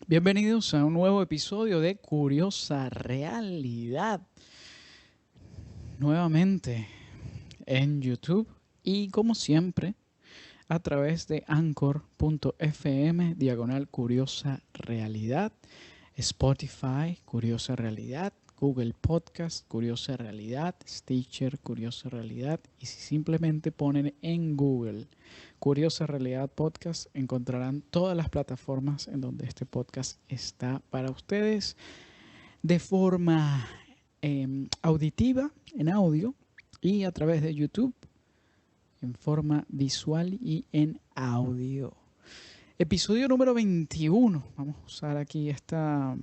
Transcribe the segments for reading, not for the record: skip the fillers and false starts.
Bienvenidos a un nuevo episodio de Curiosa Realidad. Nuevamente en YouTube y como siempre a través de anchor.fm diagonal Curiosa Realidad, Spotify Curiosa Realidad, Google Podcast Curiosa Realidad, Stitcher Curiosa Realidad y si simplemente ponen en Google Curiosa Realidad Podcast encontrarán todas las plataformas en donde este podcast está para ustedes de forma auditiva, en audio, y a través de YouTube en forma visual y en audio. Episodio número 21. Vamos a usar aquí esta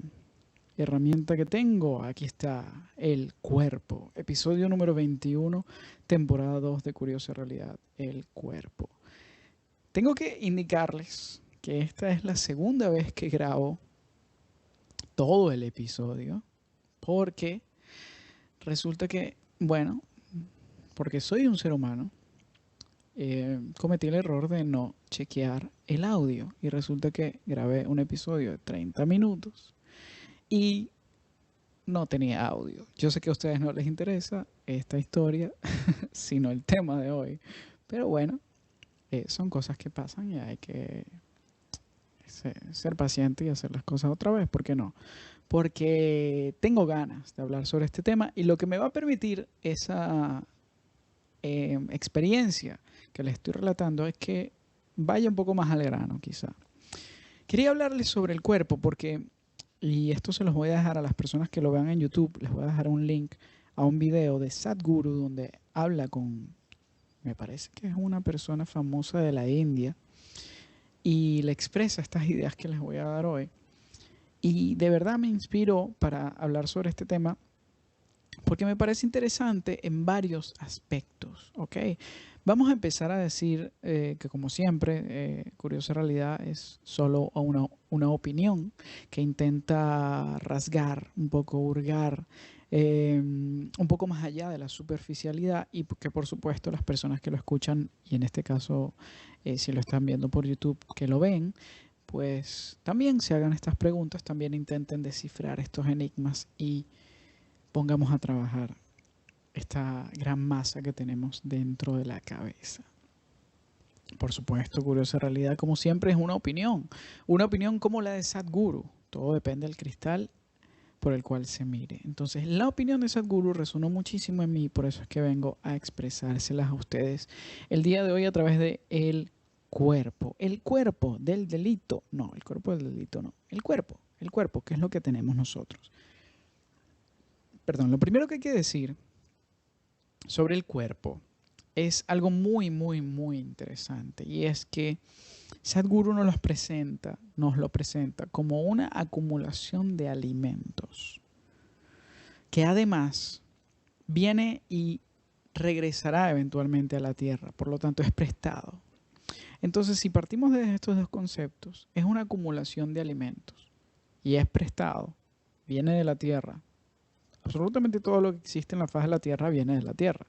herramienta que tengo. Aquí está el cuerpo. Episodio número 21, temporada 2 de Curiosa Realidad, el cuerpo. Tengo que indicarles que esta es la segunda vez que grabo todo el episodio porque resulta que, bueno, porque soy un ser humano, cometí el error de no chequear el audio y resulta que grabé un episodio de 30 minutos y no tenía audio. Yo sé que a ustedes no les interesa esta historia, sino el tema de hoy, pero bueno, son cosas que pasan y hay que ser paciente y hacer las cosas otra vez, ¿por qué no? Porque tengo ganas de hablar sobre este tema y lo que me va a permitir esa experiencia que les estoy relatando es que vaya un poco más al grano, quizá. Quería hablarles sobre el cuerpo porque, y esto se los voy a dejar a las personas que lo vean en YouTube, les voy a dejar un link a un video de Sadhguru donde habla con, me parece que es una persona famosa de la India, y le expresa estas ideas que les voy a dar hoy. Y de verdad me inspiró para hablar sobre este tema porque me parece interesante en varios aspectos, ¿ok? Vamos a empezar a decir que como siempre, Curiosa Realidad es solo una opinión que intenta rasgar, un poco hurgar, un poco más allá de la superficialidad y que por supuesto las personas que lo escuchan, y en este caso si lo están viendo por YouTube, que lo ven, pues también se hagan estas preguntas, también intenten descifrar estos enigmas y pongamos a trabajar esta gran masa que tenemos dentro de la cabeza. Por supuesto, Curiosa Realidad, como siempre, es una opinión como la de Sadhguru. Todo depende del cristal por el cual se mire. Entonces, la opinión de Sadhguru resonó muchísimo en mí, por eso es que vengo a expresárselas a ustedes el día de hoy a través de el cuerpo del delito. No, el cuerpo del delito no. El cuerpo, que es lo que tenemos nosotros. Perdón, lo primero que hay que decir sobre el cuerpo es algo muy, muy, muy interesante. Y es que Sadhguru nos lo presenta como una acumulación de alimentos que además viene y regresará eventualmente a la tierra, por lo tanto es prestado. Entonces, si partimos de estos dos conceptos, es una acumulación de alimentos y es prestado, viene de la tierra. Absolutamente todo lo que existe en la faz de la tierra viene de la tierra,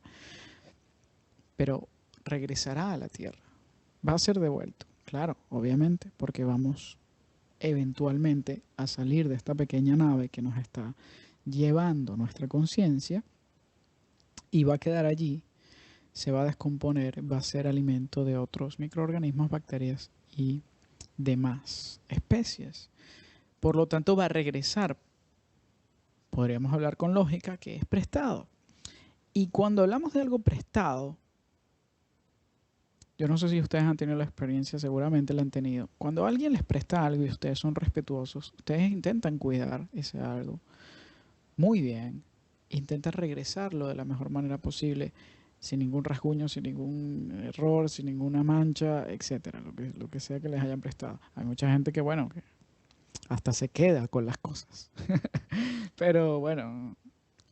pero regresará a la tierra. Va a ser devuelto, claro, obviamente, porque vamos eventualmente a salir de esta pequeña nave que nos está llevando nuestra conciencia y va a quedar allí, se va a descomponer, va a ser alimento de otros microorganismos, bacterias y demás especies. Por lo tanto, va a regresar. Podríamos hablar con lógica que es prestado. Y cuando hablamos de algo prestado, yo no sé si ustedes han tenido la experiencia, seguramente la han tenido. Cuando alguien les presta algo y ustedes son respetuosos, ustedes intentan cuidar ese algo muy bien, intentan regresarlo de la mejor manera posible, sin ningún rasguño, sin ningún error, sin ninguna mancha, etcétera, lo que sea que les hayan prestado. Hay mucha gente que, bueno, que hasta se queda con las cosas. Pero bueno,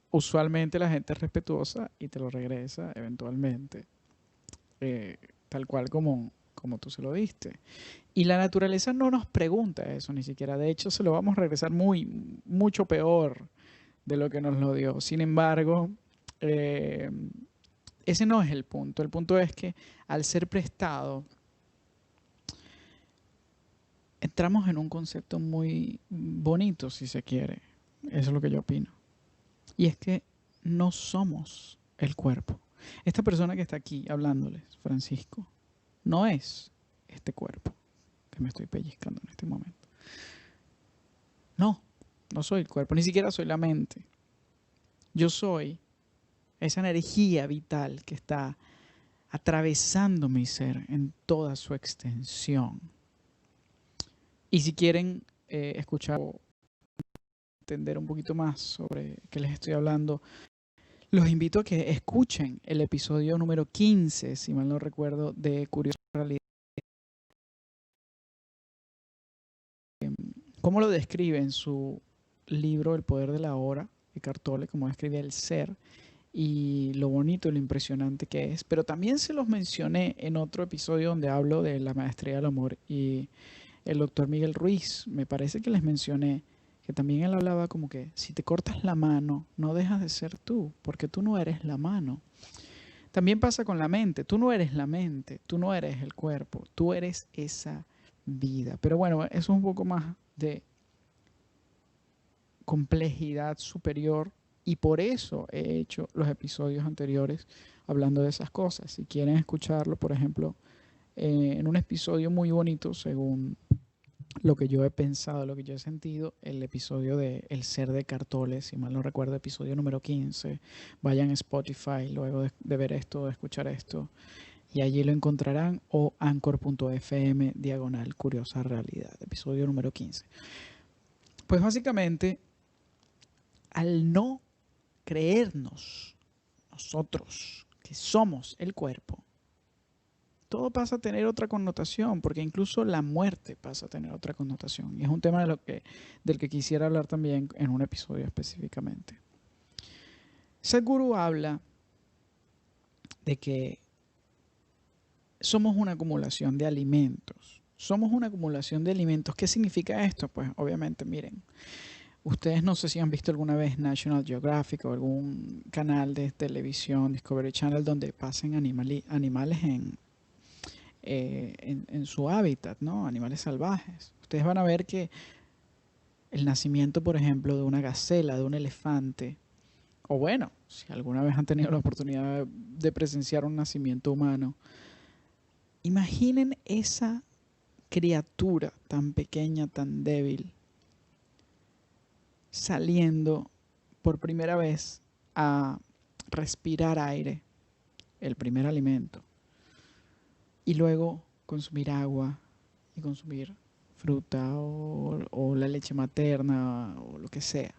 usualmente la gente es respetuosa y te lo regresa eventualmente. eh, Tal cual como tú se lo diste. Y la naturaleza no nos pregunta eso ni siquiera. De hecho, se lo vamos a regresar mucho peor de lo que nos lo dio. Sin embargo, eh, ese no es el punto. El punto es que al ser prestado, entramos en un concepto muy bonito, si se quiere. Eso es lo que yo opino. Y es que no somos el cuerpo. Esta persona que está aquí hablándoles, Francisco, no es este cuerpo que me estoy pellizcando en este momento. No, no soy el cuerpo, ni siquiera soy la mente. Yo soy esa energía vital que está atravesando mi ser en toda su extensión. Y si quieren escuchar o entender un poquito más sobre qué les estoy hablando, los invito a que escuchen el episodio número 15, si mal no recuerdo, de Curiosa Realidad. ¿Cómo lo describe en su libro El Poder de la Hora, Eckhart Tolle, cómo describe el ser y lo bonito y lo impresionante que es? Pero también se los mencioné en otro episodio donde hablo de la maestría del amor y el doctor Miguel Ruiz, me parece que les mencioné que también él hablaba como que si te cortas la mano, no dejas de ser tú, porque tú no eres la mano. También pasa con la mente, tú no eres la mente, tú no eres el cuerpo, tú eres esa vida. Pero bueno, eso es un poco más de complejidad superior y por eso he hecho los episodios anteriores hablando de esas cosas. Si quieren escucharlo, por ejemplo, en un episodio muy bonito, según lo que yo he pensado, lo que yo he sentido, el episodio de El ser de Eckhart Tolle, si mal no recuerdo, episodio número 15. Vayan a Spotify luego de ver esto, de escuchar esto, y allí lo encontrarán, o anchor.fm/curiosa realidad, episodio número 15. Pues básicamente, al no creernos nosotros que somos el cuerpo, todo pasa a tener otra connotación, porque incluso la muerte pasa a tener otra connotación. Y es un tema del que quisiera hablar también en un episodio específicamente. Sadhguru habla de que somos una acumulación de alimentos. Somos una acumulación de alimentos. ¿Qué significa esto? Pues obviamente, miren, ustedes no sé si han visto alguna vez National Geographic o algún canal de televisión, Discovery Channel, donde pasen animales en su hábitat, ¿no? Animales salvajes. Ustedes van a ver que el nacimiento, por ejemplo, de una gacela, de un elefante, o bueno, si alguna vez han tenido la oportunidad de presenciar un nacimiento humano, imaginen esa criatura tan pequeña, tan débil, saliendo por primera vez a respirar aire, el primer alimento, y luego consumir agua y consumir fruta o la leche materna o lo que sea.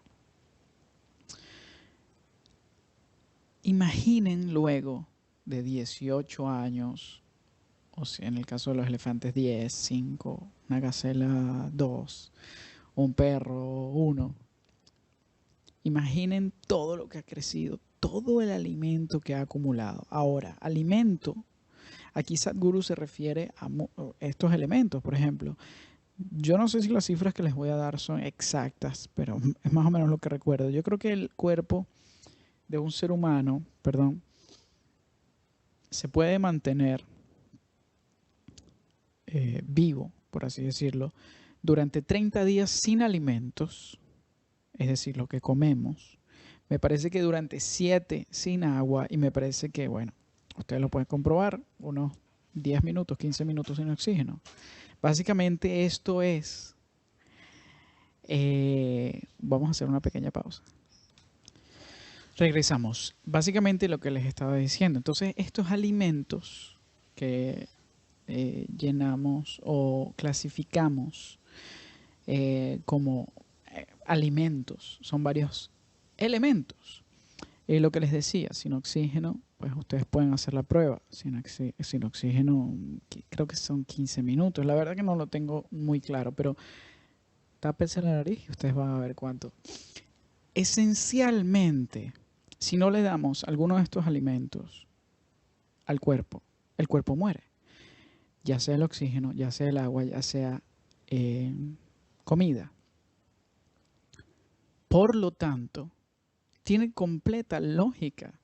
Imaginen luego de 18 años, o sea, en el caso de los elefantes 10, 5, una gacela 2, un perro 1. Imaginen todo lo que ha crecido, todo el alimento que ha acumulado. Ahora, alimento, aquí Sadhguru se refiere a estos elementos, por ejemplo. Yo no sé si las cifras que les voy a dar son exactas, pero es más o menos lo que recuerdo. Yo creo que el cuerpo de un ser humano, se puede mantener vivo, por así decirlo, durante 30 días sin alimentos, es decir, lo que comemos. Me parece que durante 7 sin agua y me parece que, bueno, ustedes lo pueden comprobar, unos 10 minutos, 15 minutos sin oxígeno. Básicamente esto es, vamos a hacer una pequeña pausa. Regresamos. Básicamente lo que les estaba diciendo. Entonces, estos alimentos que llenamos o clasificamos como alimentos, son varios elementos. Lo que les decía, sin oxígeno, pues ustedes pueden hacer la prueba. Sin oxígeno, creo que son 15 minutos. La verdad que no lo tengo muy claro, pero tápense la nariz y ustedes van a ver cuánto. Esencialmente, si no le damos alguno de estos alimentos al cuerpo, el cuerpo muere. Ya sea el oxígeno, ya sea el agua, ya sea comida. Por lo tanto, tiene completa lógica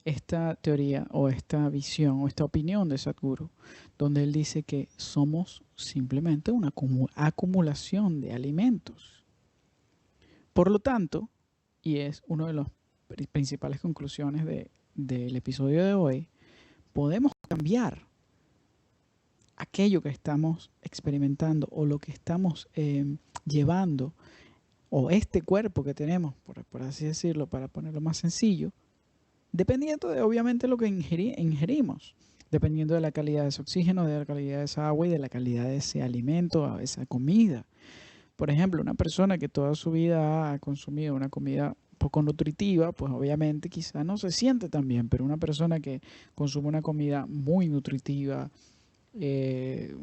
esta teoría o esta visión o esta opinión de Sadhguru, donde él dice que somos simplemente una acumulación de alimentos. Por lo tanto, y es una de las principales conclusiones del episodio de hoy, podemos cambiar aquello que estamos experimentando o lo que estamos llevando, o este cuerpo que tenemos, por así decirlo, para ponerlo más sencillo, dependiendo de obviamente lo que ingerimos, dependiendo de la calidad de ese oxígeno, de la calidad de esa agua y de la calidad de ese alimento, esa comida. Por ejemplo, una persona que toda su vida ha consumido una comida poco nutritiva, pues obviamente quizá no se siente tan bien, pero una persona que consume una comida muy nutritiva, que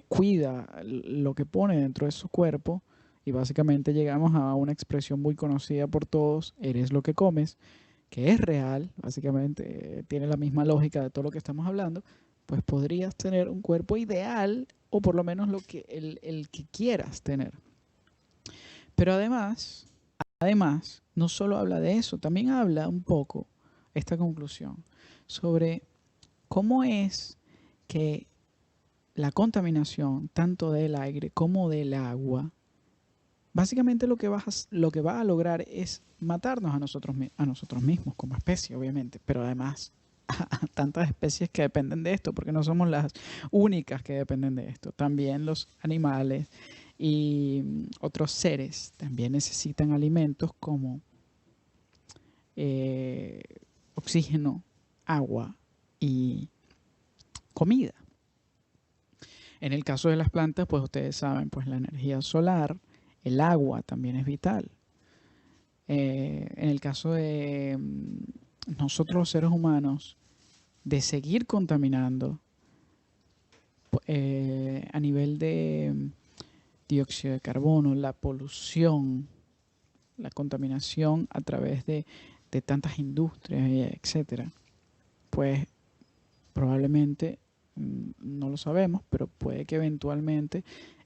cuida lo que pone dentro de su cuerpo, y básicamente llegamos a una expresión muy conocida por todos: eres lo que comes, que es real, básicamente tiene la misma lógica de todo lo que estamos hablando, pues podrías tener un cuerpo ideal, o por lo menos el que quieras tener. Pero además, no solo habla de eso, también habla un poco, esta conclusión, sobre cómo es que la contaminación, tanto del aire como del agua, básicamente lo que va a lograr es matarnos a nosotros mismos como especie, obviamente, pero además a tantas especies que dependen de esto, porque no somos las únicas que dependen de esto. También los animales y otros seres también necesitan alimentos como oxígeno, agua y comida. En el caso de las plantas, pues ustedes saben, pues la energía solar, el agua también es vital. En el caso de nosotros los seres humanos, de seguir contaminando a nivel de dióxido de carbono, la polución, la contaminación a través de tantas industrias, etcétera, pues probablemente, no lo sabemos, pero puede que eventualmente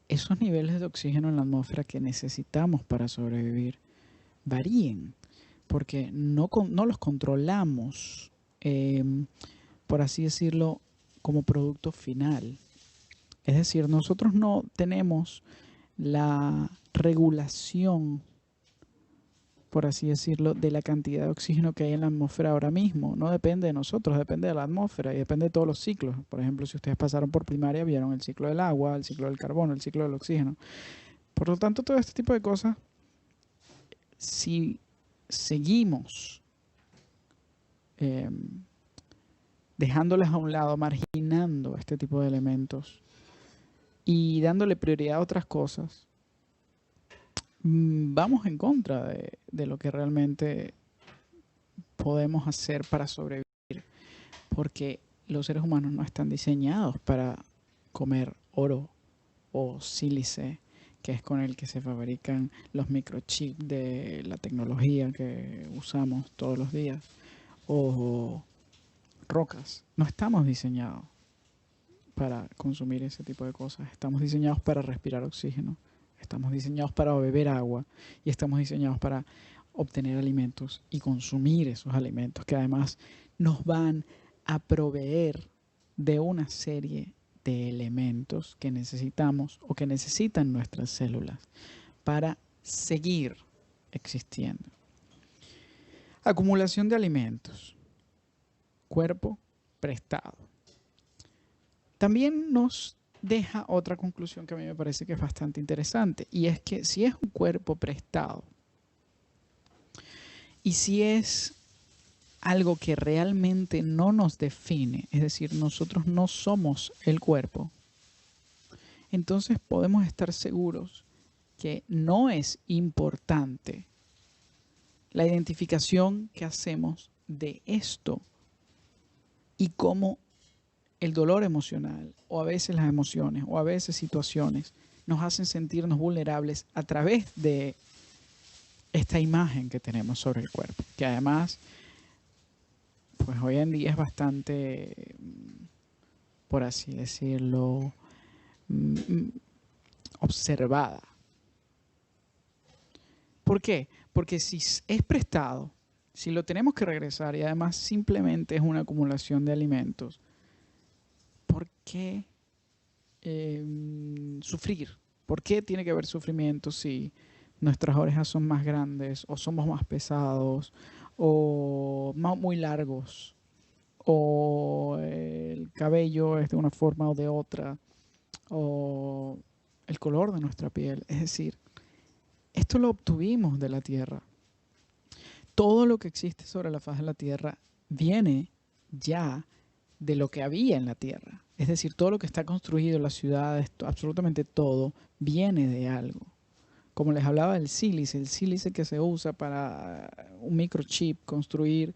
esos niveles de oxígeno en la atmósfera que necesitamos para sobrevivir varíen, porque no los controlamos, por así decirlo, como producto final. Es decir, nosotros no tenemos la regulación, por así decirlo, de la cantidad de oxígeno que hay en la atmósfera ahora mismo. No depende de nosotros, depende de la atmósfera y depende de todos los ciclos. Por ejemplo, si ustedes pasaron por primaria, vieron el ciclo del agua, el ciclo del carbono, el ciclo del oxígeno. Por lo tanto, todo este tipo de cosas, si seguimos dejándoles a un lado, marginando este tipo de elementos y dándole prioridad a otras cosas, vamos en contra de lo que realmente podemos hacer para sobrevivir, porque los seres humanos no están diseñados para comer oro o sílice, que es con el que se fabrican los microchips de la tecnología que usamos todos los días, o rocas. No estamos diseñados para consumir ese tipo de cosas. Estamos diseñados para respirar oxígeno, estamos diseñados para beber agua y estamos diseñados para obtener alimentos y consumir esos alimentos, que además nos van a proveer de una serie de elementos que necesitamos o que necesitan nuestras células para seguir existiendo. Acumulación de alimentos. Cuerpo prestado. También nos deja otra conclusión que a mí me parece que es bastante interesante, y es que si es un cuerpo prestado y si es algo que realmente no nos define, es decir, nosotros no somos el cuerpo, entonces podemos estar seguros que no es importante la identificación que hacemos de esto y cómo el dolor emocional, o a veces las emociones, o a veces situaciones, nos hacen sentirnos vulnerables a través de esta imagen que tenemos sobre el cuerpo, que además, pues hoy en día es bastante, por así decirlo, observada. ¿Por qué? Porque si es prestado, si lo tenemos que regresar y además simplemente es una acumulación de alimentos, ¿por qué sufrir. ¿Por qué tiene que haber sufrimiento si nuestras orejas son más grandes o somos más pesados o muy largos o el cabello es de una forma o de otra o el color de nuestra piel? Es decir, esto lo obtuvimos de la tierra. Todo lo que existe sobre la faz de la tierra viene ya de lo que había en la tierra. Es decir, todo lo que está construido, las ciudades, absolutamente todo, viene de algo. Como les hablaba del sílice, el sílice que se usa para un microchip, construir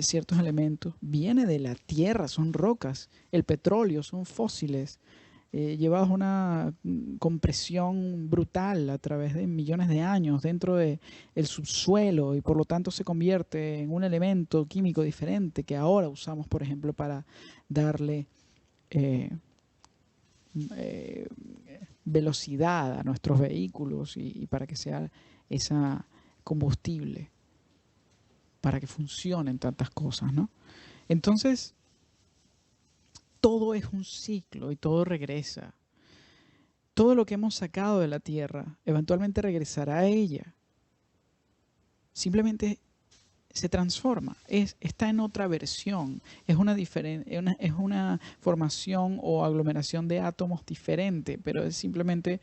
ciertos elementos, viene de la tierra, son rocas. El petróleo son fósiles, llevados a una compresión brutal a través de millones de años dentro del subsuelo, y por lo tanto se convierte en un elemento químico diferente que ahora usamos, por ejemplo, para darle velocidad a nuestros vehículos y para que sea esa combustible, para que funcionen tantas cosas, ¿no? Entonces, todo es un ciclo y todo regresa. Todo lo que hemos sacado de la tierra eventualmente regresará a ella. Simplemente se transforma, está en otra versión, es una formación o aglomeración de átomos diferente, pero es simplemente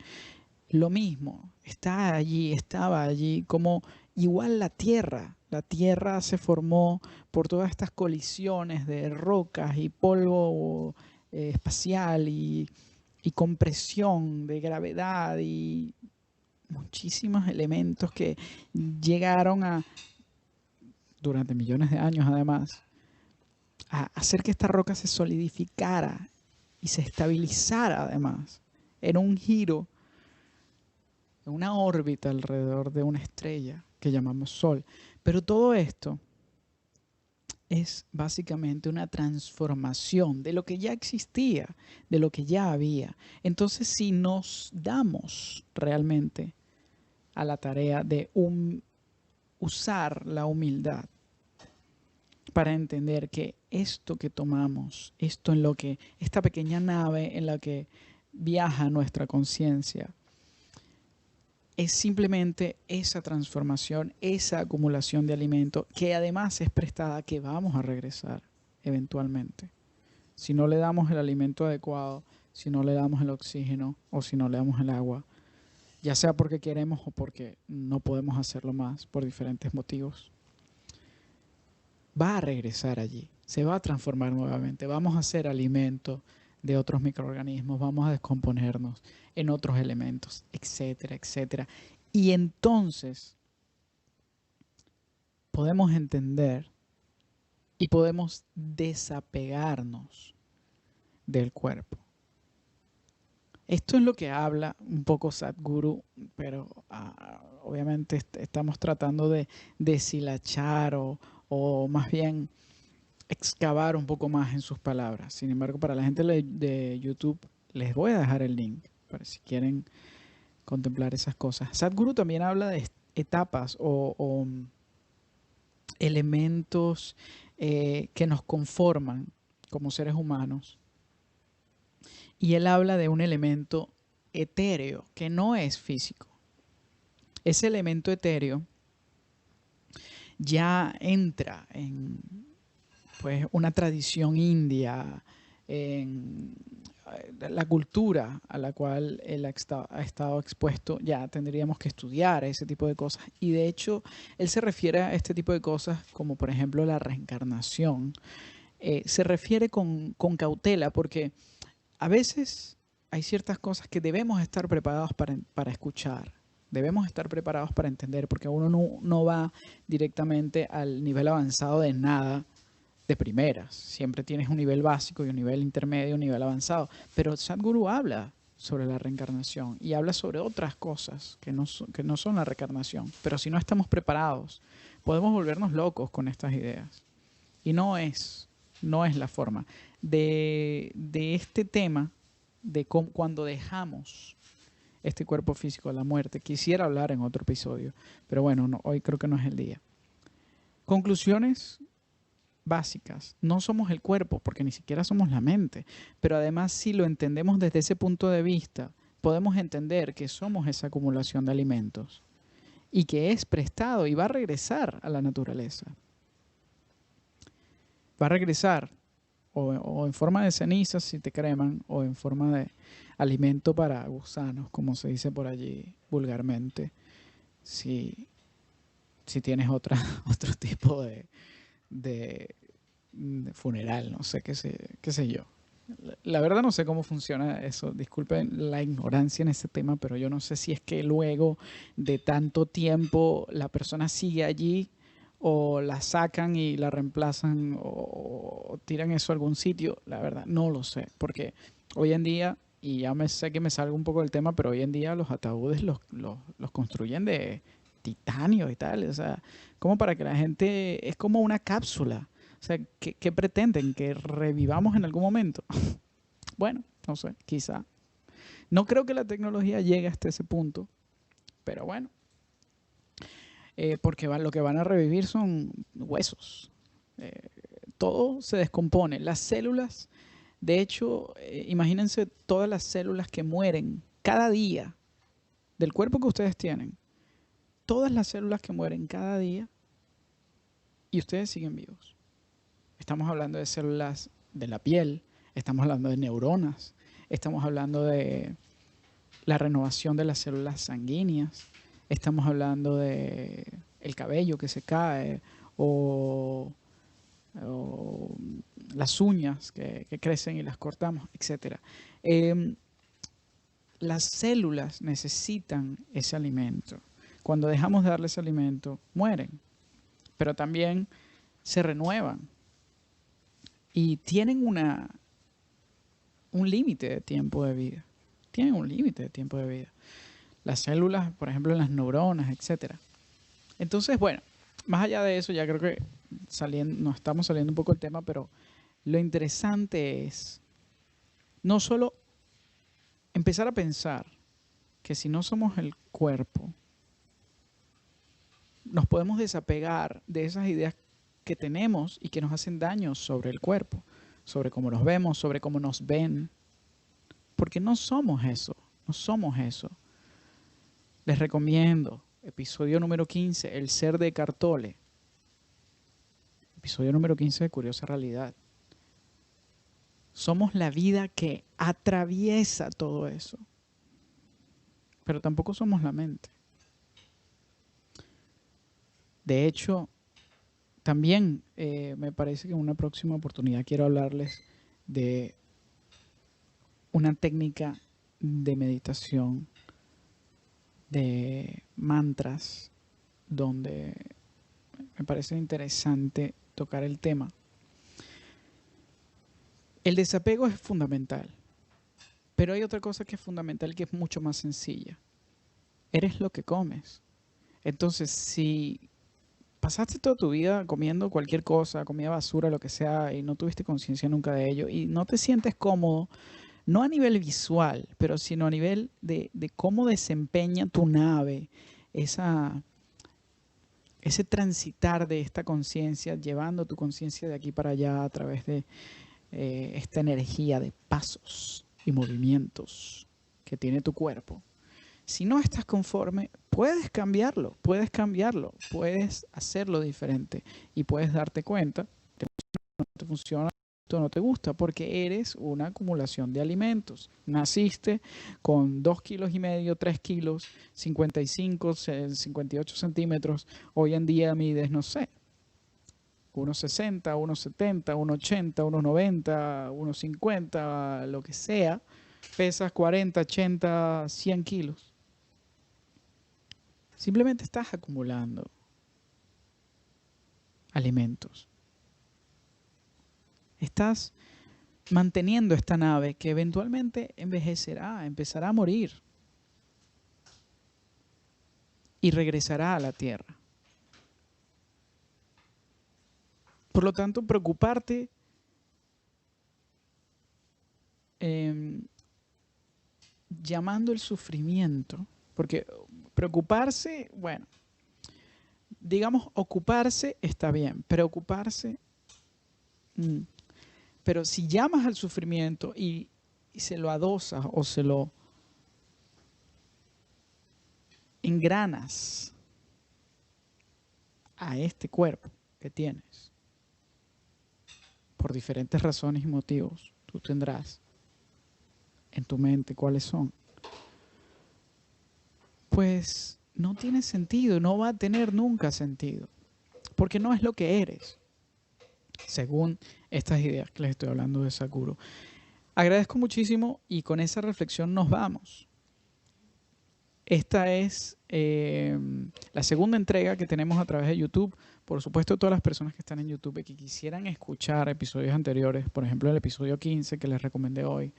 lo mismo, está allí, estaba allí, como igual la Tierra se formó por todas estas colisiones de rocas y polvo espacial y compresión de gravedad y muchísimos elementos que llegaron durante millones de años además, a hacer que esta roca se solidificara y se estabilizara además en un giro, en una órbita alrededor de una estrella que llamamos Sol. Pero todo esto es básicamente una transformación de lo que ya existía, de lo que ya había. Entonces, si nos damos realmente a la tarea de usar la humildad para entender que esto que tomamos, esta pequeña nave en la que viaja nuestra conciencia, es simplemente esa transformación, esa acumulación de alimento que además es prestada, que vamos a regresar eventualmente. Si no le damos el alimento adecuado, si no le damos el oxígeno o si no le damos el agua, ya sea porque queremos o porque no podemos hacerlo más por diferentes motivos, va a regresar allí, se va a transformar nuevamente, vamos a ser alimento de otros microorganismos, vamos a descomponernos en otros elementos, etcétera, etcétera. Y entonces podemos entender y podemos desapegarnos del cuerpo. Esto es lo que habla un poco Sadhguru, pero obviamente estamos tratando de deshilachar o más bien excavar un poco más en sus palabras. Sin embargo, para la gente de YouTube, les voy a dejar el link para si quieren contemplar esas cosas. Sadhguru también habla de etapas o elementos que nos conforman como seres humanos. Y él habla de un elemento etéreo que no es físico. Ese elemento etéreo ya entra en pues una tradición india, en la cultura a la cual él ha estado expuesto. Ya tendríamos que estudiar ese tipo de cosas. Y de hecho, él se refiere a este tipo de cosas como por ejemplo la reencarnación. Se refiere con cautela porque a veces hay ciertas cosas que debemos estar preparados para escuchar. Debemos estar preparados para entender, porque uno no va directamente al nivel avanzado de nada de primeras. Siempre tienes un nivel básico y un nivel intermedio, un nivel avanzado. Pero Sadhguru habla sobre la reencarnación y habla sobre otras cosas que no son la reencarnación. Pero si no estamos preparados, podemos volvernos locos con estas ideas. Y no es la forma. De este tema, de cuando dejamos este cuerpo físico a la muerte, quisiera hablar en otro episodio. Pero bueno, hoy creo que no es el día. Conclusiones. básicas. No somos el cuerpo, porque ni siquiera somos la mente. Pero además, si lo entendemos desde ese punto de vista, podemos entender que somos esa acumulación de alimentos y que es prestado y va a regresar a la naturaleza. Va a regresar o en forma de cenizas si te creman, o en forma de alimento para gusanos, como se dice por allí vulgarmente, si, si tienes otro tipo de funeral, no sé, qué sé yo. La verdad no sé cómo funciona eso, disculpen la ignorancia en ese tema, pero yo no sé si es que luego de tanto tiempo la persona sigue allí o la sacan y la reemplazan o tiran eso a algún sitio, la verdad no lo sé, porque hoy en día, y ya me sé que me salgo un poco del tema, pero hoy en día los ataúdes los construyen de titanio y tal, o sea, como para que la gente, es como una cápsula. O sea, ¿qué pretenden? ¿Que revivamos en algún momento? Bueno, no sé, quizá. No creo que la tecnología llegue hasta ese punto, pero bueno, porque lo que van a revivir son huesos. Eh, Todo se descompone. Las células, de hecho, imagínense todas las células que mueren cada día del cuerpo que ustedes tienen. Todas las células que mueren cada día y ustedes siguen vivos. Estamos hablando de células de la piel, estamos hablando de neuronas, estamos hablando de la renovación de las células sanguíneas, estamos hablando de el cabello que se cae o las uñas que crecen y las cortamos, etcétera. Las células necesitan ese alimento. Cuando dejamos de darles alimento, mueren, pero también se renuevan y tienen un límite de tiempo de vida. Tienen un límite de tiempo de vida. Las células, por ejemplo, las neuronas, etcétera. Entonces, bueno, más allá de eso, ya creo que nos estamos saliendo un poco del tema, pero lo interesante es no solo empezar a pensar que si no somos el cuerpo, nos podemos desapegar de esas ideas que tenemos y que nos hacen daño sobre el cuerpo, sobre cómo nos vemos, sobre cómo nos ven, porque no somos eso, no somos eso. Les recomiendo episodio número 15, El ser de Cartole. Episodio número 15 de Curiosa Realidad. Somos la vida que atraviesa todo eso. Pero tampoco somos la mente. De hecho, también me parece que en una próxima oportunidad quiero hablarles de una técnica de meditación, de mantras, donde me parece interesante tocar el tema. El desapego es fundamental, pero hay otra cosa que es fundamental que es mucho más sencilla. Eres lo que comes. Entonces, si pasaste toda tu vida comiendo cualquier cosa, comida basura, lo que sea, y no tuviste conciencia nunca de ello, y no te sientes cómodo, no a nivel visual, pero sino a nivel de cómo desempeña tu nave ese transitar de esta conciencia, llevando tu conciencia de aquí para allá a través de esta energía de pasos y movimientos que tiene tu cuerpo. Si no estás conforme, puedes cambiarlo, puedes hacerlo diferente y puedes darte cuenta que no te funciona, no te gusta, porque eres una acumulación de alimentos. Naciste con 2,5 kilos, 3 kilos, 55, 58 centímetros. Hoy en día mides, no sé, 1,60, 1,70, 1,80, 1,90, 1,50, lo que sea. Pesas 40, 80, 100 kilos. Simplemente estás acumulando alimentos. Estás manteniendo esta nave que eventualmente envejecerá, empezará a morir y regresará a la Tierra. Por lo tanto, preocuparte llamando el sufrimiento, porque preocuparse, bueno, digamos, ocuparse está bien, preocuparse Mm. Pero si llamas al sufrimiento y se lo adosas o se lo engranas a este cuerpo que tienes, por diferentes razones y motivos, tú tendrás en tu mente cuáles son, pues no tiene sentido, no va a tener nunca sentido, porque no es lo que eres, según estas ideas que les estoy hablando de Sadhguru. Agradezco muchísimo y con esa reflexión nos vamos. Esta es la segunda entrega que tenemos a través de YouTube. Por supuesto, todas las personas que están en YouTube y que quisieran escuchar episodios anteriores, por ejemplo, el episodio 15 que les recomendé hoy,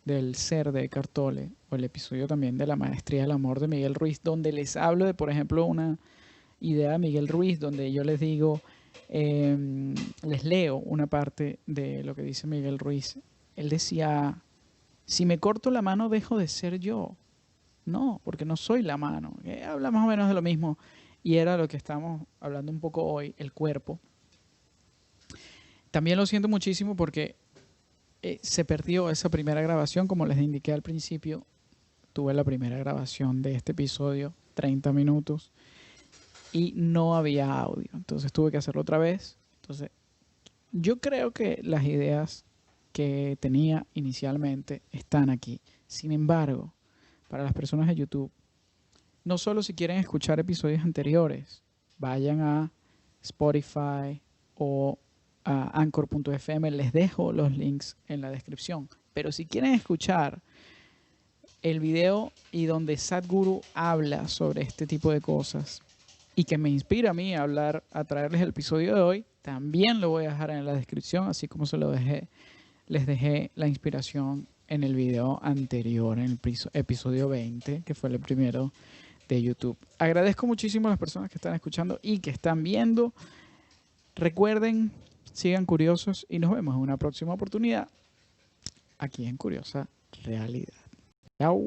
del ser de Eckhart Tolle, o el episodio también de la maestría del amor de Miguel Ruiz, donde les hablo de, por ejemplo, una idea de Miguel Ruiz, donde yo les digo, les leo una parte de lo que dice Miguel Ruiz. Él decía, si me corto la mano dejo de ser yo. No, porque no soy la mano. Habla más o menos de lo mismo. Y era lo que estamos hablando un poco hoy, el cuerpo. También lo siento muchísimo porque se perdió esa primera grabación. Como les indiqué al principio, tuve la primera grabación de este episodio, 30 minutos, y no había audio. Entonces tuve que hacerlo otra vez. Entonces, yo creo que las ideas que tenía inicialmente están aquí. Sin embargo, para las personas de YouTube, no solo si quieren escuchar episodios anteriores, vayan a Spotify o a Anchor.fm, les dejo los links en la descripción. Pero si quieren escuchar el video y donde Sadhguru habla sobre este tipo de cosas y que me inspira a mí a hablar, a traerles el episodio de hoy, también lo voy a dejar en la descripción, así como se lo dejé, les dejé la inspiración en el video anterior, en el episodio 20, que fue el primero de YouTube. Agradezco muchísimo a las personas que están escuchando y que están viendo. Recuerden, sigan curiosos y nos vemos en una próxima oportunidad aquí en Curiosa Realidad. Chao.